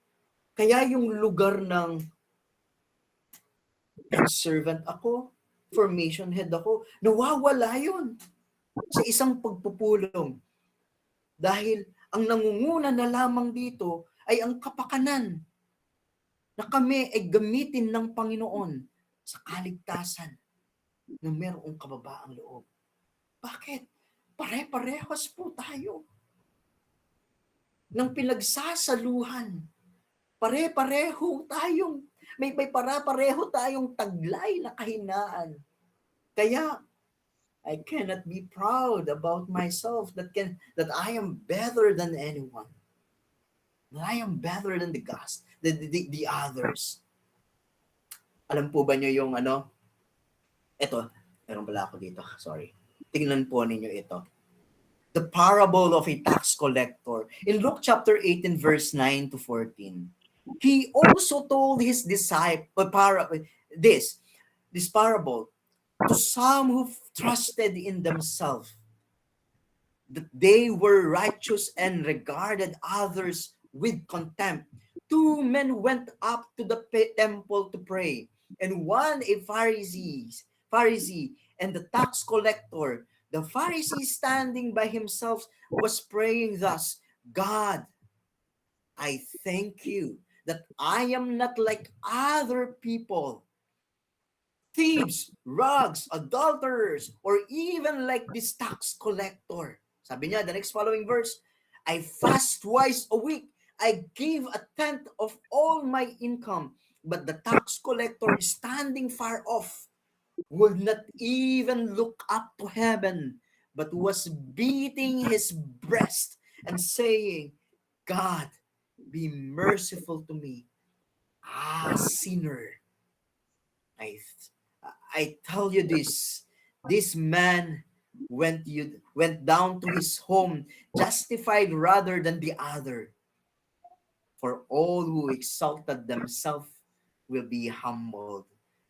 Kaya yung lugar ng servant ako, formation head ako, nawawala yun sa isang pagpupulong. Dahil ang nangunguna na lamang dito ay ang kapakanan na kami ay gamitin ng Panginoon sa kaligtasan na mayroong kababaang loob. Bakit? Pare-parehas po tayo ng pinagsasaluhan. Pare-pareho tayong, may para-pareho tayong taglay na kahinaan. Kaya, I cannot be proud about myself that I am better than anyone. That I am better than the others. Alam po ba niyo yung Ito, meron pala ako dito. Sorry. Tingnan po ninyo ito. The parable of a tax collector. In Luke chapter 18, verse 9 to 14. He also told his disciple this parable to some who trusted in themselves, that they were righteous and regarded others with contempt. Two men went up to the temple to pray, and one a Pharisee and the tax collector. The Pharisee, standing by himself, was praying thus: God, I thank you that I am not like other people, thieves, rogues, adulterers, or even like this tax collector. Sabi niya, the next following verse, I fast twice a week. I give a tenth of all my income. But the tax collector, standing far off, would not even look up to heaven, but was beating his breast and saying, God, be merciful to me, sinner. I tell you this man went down to his home justified rather than the other. For all who exalted themselves will be humbled,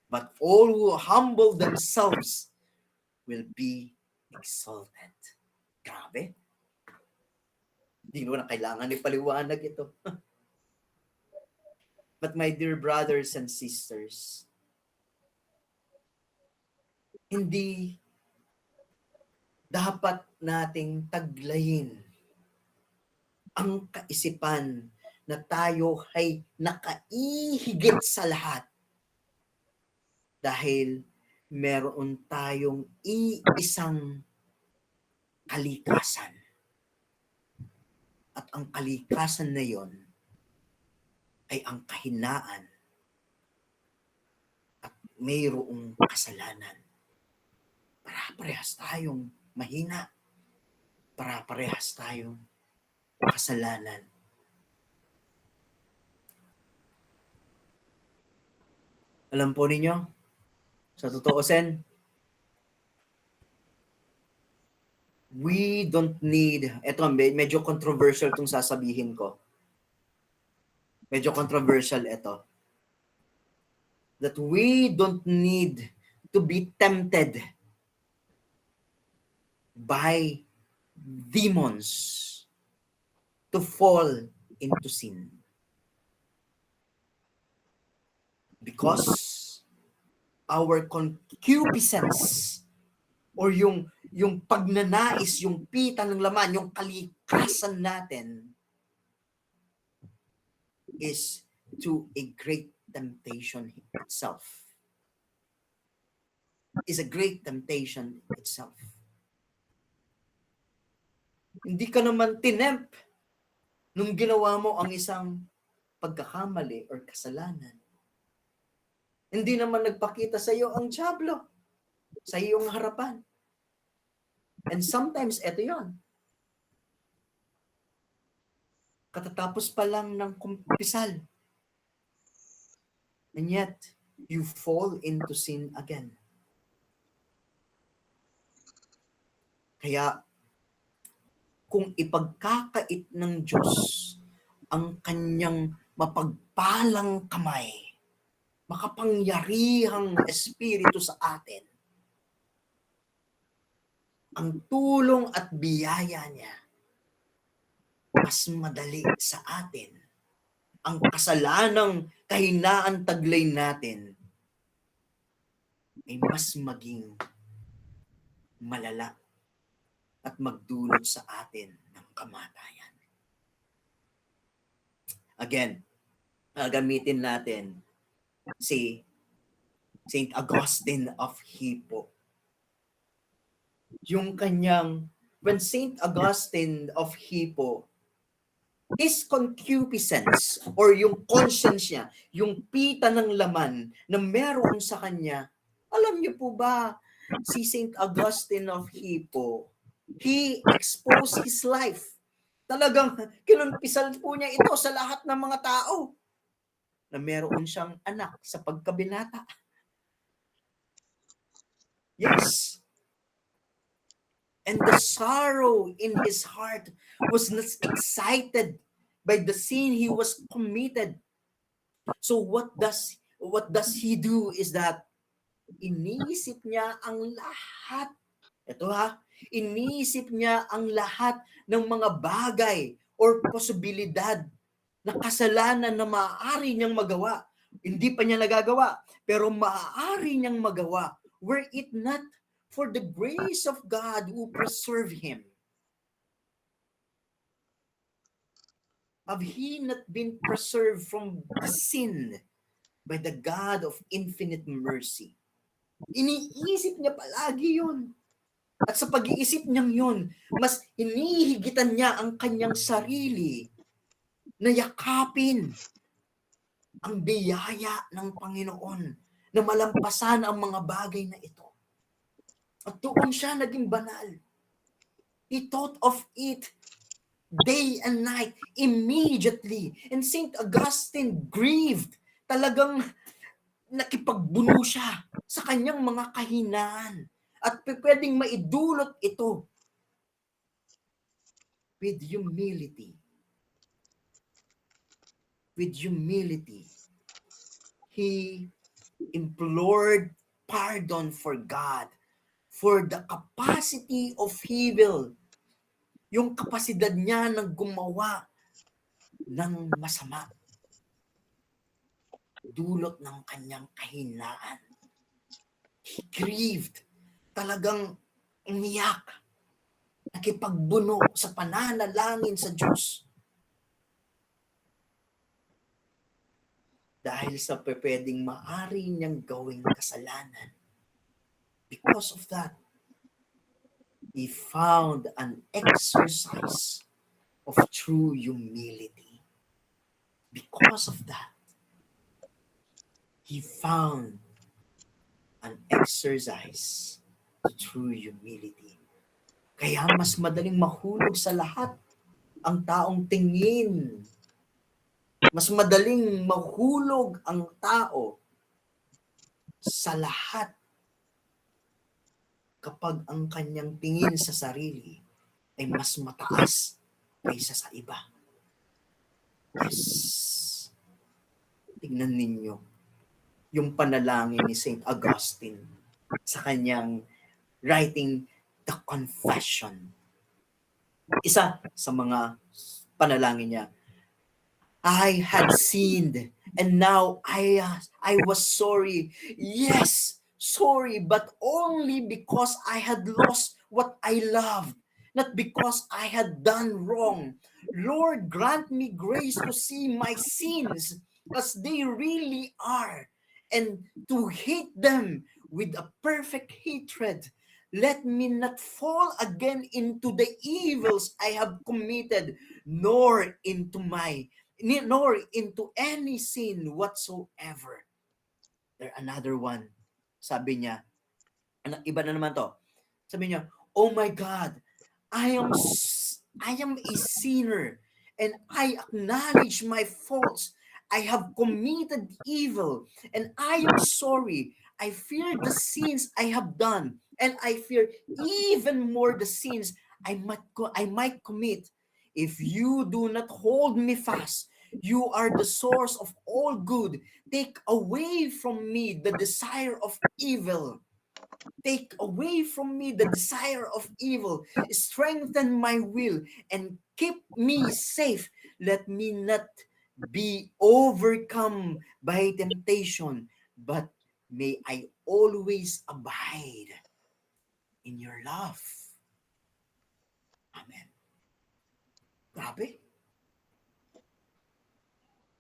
But all who humble themselves will be exalted. Grabe. Hindi mo na kailangan ipaliwanag ito. But my dear brothers and sisters, hindi dapat nating taglayin ang kaisipan na tayo ay nakaihigit sa lahat dahil meron tayong iisang kalikasan. At ang kalikasan na yon ay ang kahinaan at mayroong kasalanan. Para-parehas tayong mahina. Para-parehas tayong kasalanan. Alam po ninyo, sa totoo sen, we don't need, eto medyo controversial itong sasabihin ko. Medyo controversial ito. That we don't need to be tempted by demons to fall into sin. Because our concupiscence or yung pagnanais, yung pita ng laman, yung kalikasan natin is to a great temptation itself. Is a great temptation itself. Hindi ka naman tinempt nung ginawa mo ang isang pagkakamali or kasalanan. Hindi naman nagpakita sa iyo ang diablo sa iyong harapan. And sometimes, eto yon. Katatapos pa lang ng kumpisal. And yet, you fall into sin again. Kaya, kung ipagkakait ng Diyos ang kanyang mapagpalang kamay, makapangyarihang espiritu sa atin, ang tulong at biyaya niya, mas madali sa atin ang kasalanang kahinaan taglay natin ay mas maging malala at magdulot sa atin ng kamatayan. Again, gamitin natin si Saint Augustine of Hippo. Yung kanyang, when Saint Augustine of Hippo, his concupiscence or yung conscience niya, yung pita ng laman na meron sa kanya, alam niyo po ba, si Saint Augustine of Hippo, he exposed his life. Talagang kinumpisal po niya ito sa lahat ng mga tao na meron siyang anak sa pagkabinata. Yes. And the sorrow in his heart was not excited by the sin he was committed. So what does he do is that iniisip niya ang lahat. Ito iniisip niya ang lahat ng mga bagay or posibilidad na kasalanan na maaari niyang magawa. Hindi pa niya nagagawa, pero maaari niyang magawa. Were it not for the grace of God who preserved him. Have he not been preserved from the sin by the God of infinite mercy? Iniisip niya palagi yun. At sa pag-iisip niyang yun, mas hinihigitan niya ang kanyang sarili na yakapin ang biyaya ng Panginoon na malampasan ang mga bagay na ito. At doon siya naging banal. He thought of it day and night, immediately. And St. Augustine grieved. Talagang nakipagbuno siya sa kanyang mga kahinaan. At pwedeng maidulot ito with humility. With humility, he implored pardon for God for the capacity of evil. Yung kapasidad niya ng gumawa ng masama. Dulot ng kanyang kahinaan. He grieved. Talagang umiyak. Nakipagbuno sa pananalangin sa Diyos. Dahil sa pwedeng maari niyang gawing kasalanan. Because of that, he found an exercise of true humility. Because of that, he found an exercise of true humility. Kaya mas madaling mahulog sa lahat ang taong tingin. Mas madaling mahulog ang tao sa lahat kapag ang kanyang tingin sa sarili ay mas mataas kaysa sa iba. Yes. Tingnan ninyo yung panalangin ni St. Augustine sa kanyang writing The Confession. Isa sa mga panalangin niya, I had sinned and now I was sorry. Yes, sorry, but only because I had lost what I loved, not because I had done wrong. Lord, grant me grace to see my sins as they really are and to hate them with a perfect hatred. Let me not fall again into the evils I have committed, nor into any sin whatsoever. There another one. Sabi niya, iba na naman to. Sabi niya, oh my God, I am a sinner and I acknowledge my faults. I have committed evil and I am sorry. I fear the sins I have done and I fear even more the sins I might commit. If you do not hold me fast, you are the source of all good. Take away from me the desire of evil. Take away from me the desire of evil. Strengthen my will and keep me safe. Let me not be overcome by temptation, but may I always abide in your love. Amen. Grabe.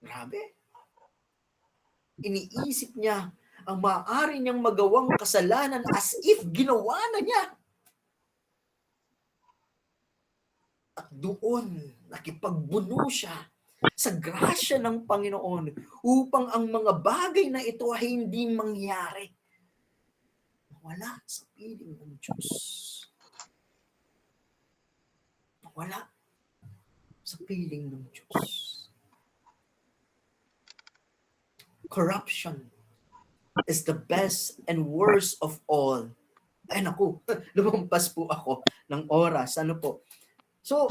Grabe. Iniisip niya ang maaari niyang magawang kasalanan as if ginawa na niya. At doon, nakipagbuno siya sa grasya ng Panginoon upang ang mga bagay na ito ay hindi mangyari. Wala sa piling ng Diyos. Wala sa piling ng Diyos. Corruption is the best and worst of all. Ay naku, lumampas po ako ng oras. Ano po? So,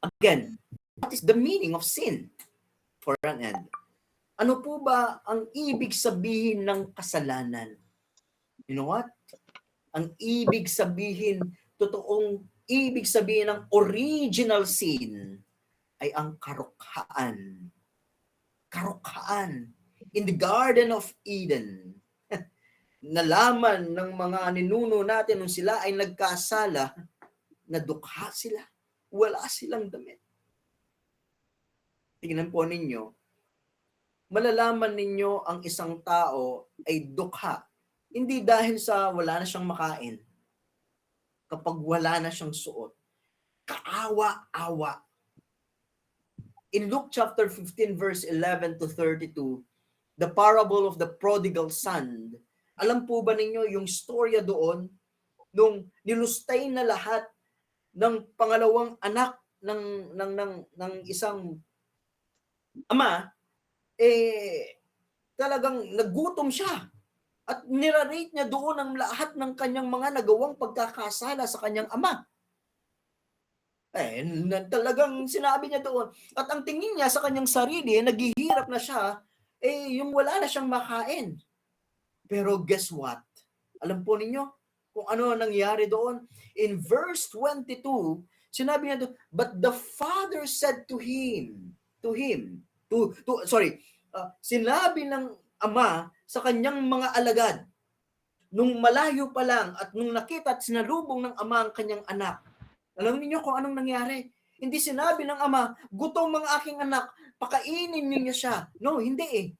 again, what is the meaning of sin? For an end. Ano po ba ang ibig sabihin ng kasalanan? You know what? Ang ibig sabihin, totoong ibig sabihin ng original sin ay ang karukhaan. Karukhaan. In the Garden of Eden, nalaman ng mga ninuno natin nung sila ay nagkasala, na dukha sila. Wala silang damit. Tingnan po ninyo, malalaman ninyo ang isang tao ay dukha. Hindi dahil sa wala na siyang makain. Kapag wala na siyang suot. Kaawa-awa. In Luke chapter 15 verse 11 to 32, the parable of the prodigal son, alam po ba ninyo yung storya doon nung nilustay na lahat ng pangalawang anak ng isang ama, talagang nagutom siya at nirarate niya doon ang lahat ng kanyang mga nagawang pagkakasala sa kanyang ama. Talagang sinabi niya doon. At ang tingin niya sa kanyang sarili, naghihirap na siya yung wala na siyang makain. Pero guess what? Alam po ninyo kung ano ang nangyari doon? In verse 22, sinabi niya doon, but the father said to sinabi ng ama sa kanyang mga alagad, nung malayo pa lang at nung nakita at sinalubong ng ama ang kanyang anak. Alam niyo kung anong nangyari? Hindi sinabi ng ama, gutom ang aking anak, pakainin niyo siya. No, hindi eh.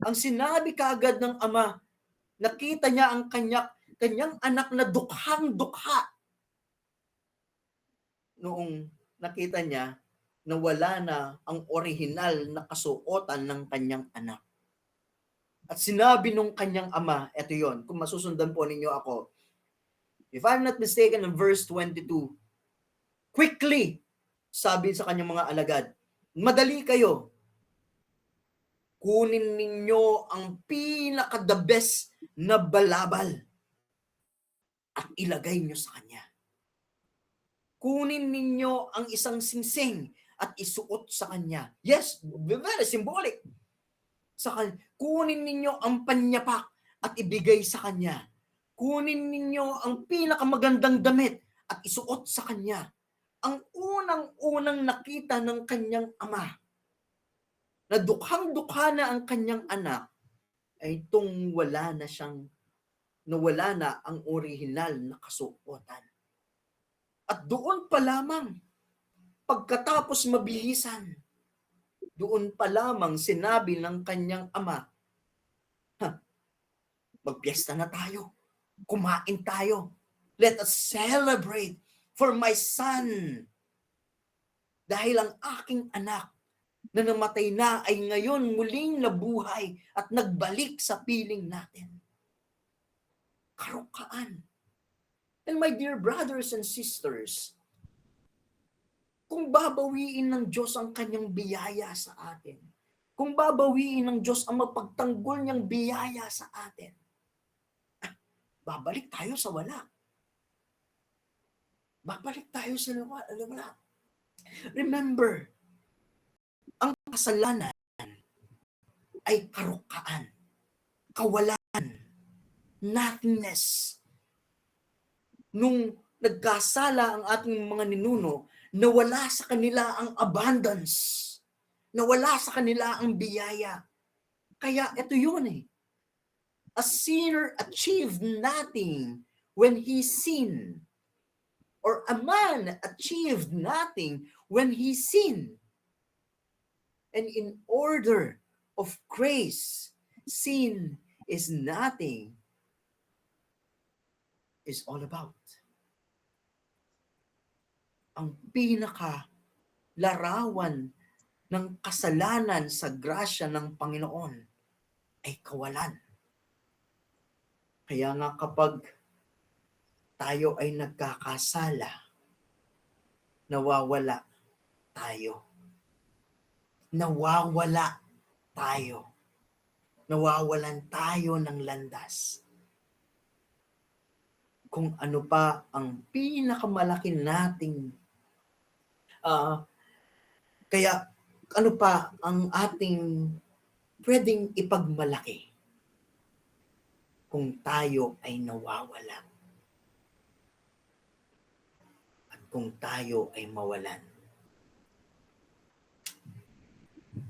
Ang sinabi kaagad ng ama, nakita niya ang kanyang anak na dukhang-dukha. Noong nakita niya na wala na ang orihinal na kasuotan ng kanyang anak. At sinabi nung kanyang ama, eto yon, kung masusundan po ninyo ako, if I'm not mistaken, in verse 22, quickly, sabi sa kanyang mga alagad, madali kayo, kunin ninyo ang pinaka-the best na balabal at ilagay nyo sa kanya. Kunin ninyo ang isang singsing at isuot sa kanya. Yes, very symbolic. Kunin ninyo ang panyapak at ibigay sa kanya. Kunin ninyo ang pinakamagandang damit at isuot sa kanya. Ang unang-unang nakita ng kanyang ama na dukhang-dukha na ang kanyang anak ay itong nawala na ang orihinal na kasuotan. At doon pa lamang, pagkatapos mabihisan, doon pa lamang sinabi ng kanyang ama, magpiesta na tayo, kumain tayo, let us celebrate for my son. Dahil ang aking anak na namatay na ay ngayon muling nabuhay at nagbalik sa piling natin. Karukaan. And my dear brothers and sisters, kung babawiin ng Diyos ang kanyang biyaya sa atin, kung babawiin ng Diyos ang mapagtanggol niyang biyaya sa atin, babalik tayo sa wala. Babalik tayo sa wala. Remember, ang kasalanan ay karukaan, kawalan, nothingness. Nung nagkasala ang ating mga ninuno, nawala sa kanila ang abundance. Nawala sa kanila ang biyaya. Kaya ito yun eh. A sinner achieved nothing when he sinned. Or a man achieved nothing when he sinned. And in order of grace, sin is nothing, is all about. Ang pinaka-larawan ng kasalanan sa grasya ng Panginoon ay kawalan. Kaya nga kapag tayo ay nagkakasala, nawawala tayo. Nawawala tayo. Nawawalan tayo ng landas. Kung ano pa ang pinakamalaki nating kaya ano pa ang ating pwedeng ipagmalaki kung tayo ay nawawala at kung tayo ay mawalan.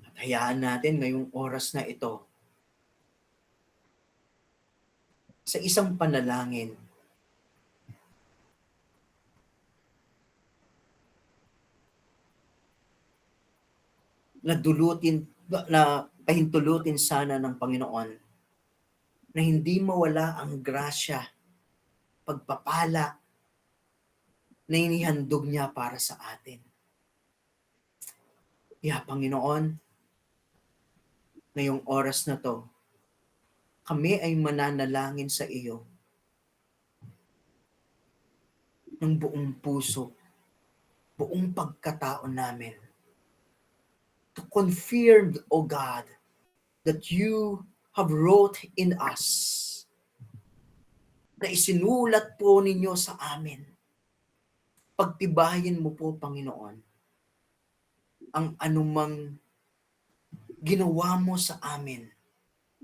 At hayaan natin ngayong oras na ito sa isang panalangin na pahintulutin sana ng Panginoon na hindi mawala ang grasya, pagpapala na inihandog niya para sa atin. Kaya Panginoon, ngayong oras na to, kami ay mananalangin sa iyo ng buong puso, buong pagkatao namin, to confirm, O God, that you have wrote in us, na isinulat po ninyo sa amin. Pagtibayin mo po, Panginoon, ang anumang ginawa mo sa amin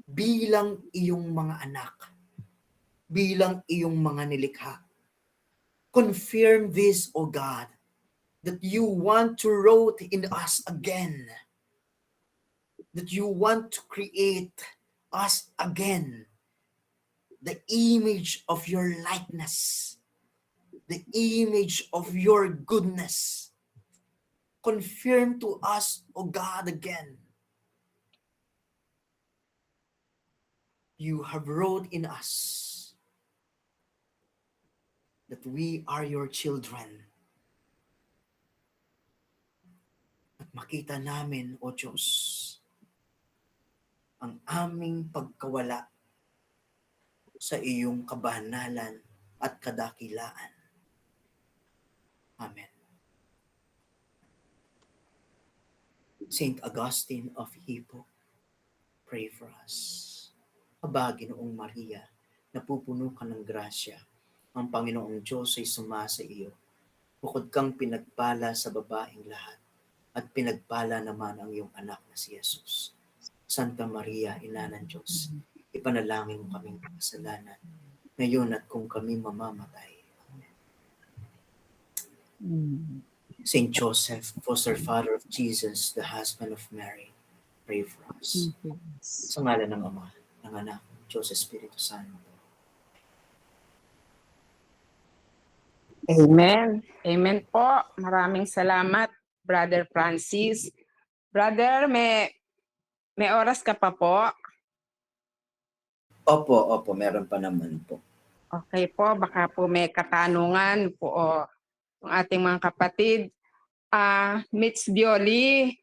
bilang iyong mga anak, bilang iyong mga nilikha. Confirm this, O God, that you want to wrote in us again, that you want to create us again the image of your likeness, the image of your goodness. Confirm to us, O God, again. You have wrote in us that we are your children. At makita namin, O Diyos, ang aming pagkawala sa iyong kabanalan at kadakilaan. Amen. Saint Augustine of Hippo, pray for us. Aba, Ginoong Maria, napupuno ka ng grasya. Ang Panginoong Diyos ay sumasa iyo. Bukod kang pinagpala sa babaeng lahat, at pinagpala naman ang iyong anak na si Jesus. Santa Maria, Ina ng Diyos, ipanalangin mo kaming kasalanan, ngayon at kung kami mamamatay. Amen. Saint Joseph, foster father of Jesus, the husband of Mary, pray for us. Sa ngalan ng Ama, ng Anak, Diyos Espiritu Santo. Amen. Amen po. Maraming salamat, Brother Francis. Brother, may oras ka pa po? Opo, meron pa naman po. Okay po, baka po may katanungan po ng ating mga kapatid. Mitz Bioli.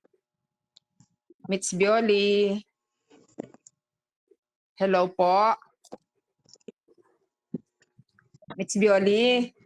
Hello po. Mitz Bioli.